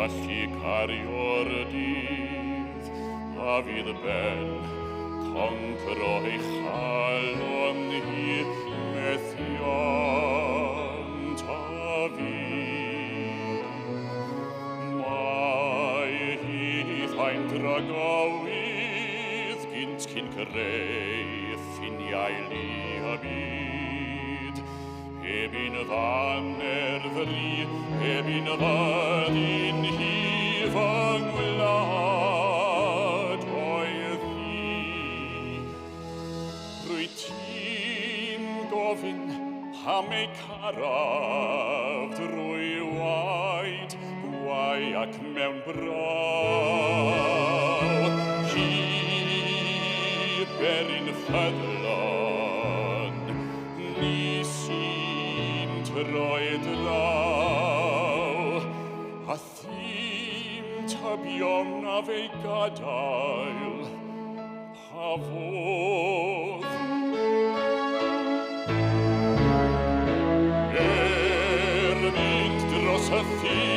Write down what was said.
gallu cario'r dydd, a fydd ben concro ei chalon hi methiant a fi. Mae hi fain dragowydd gynt cyn creu ffiniau li a byd. Heb un ddanerfri, heb un ddadyn hi fy ngwlad oedd hi. Rwy ti'n gofyn am ei caraf drwy waed, gwai ac mewn braw. Hi berin ffyddlon, ni sy'n troi draw, a thîm tybion a fe gadael, pa fodd. Mynd dros y ffin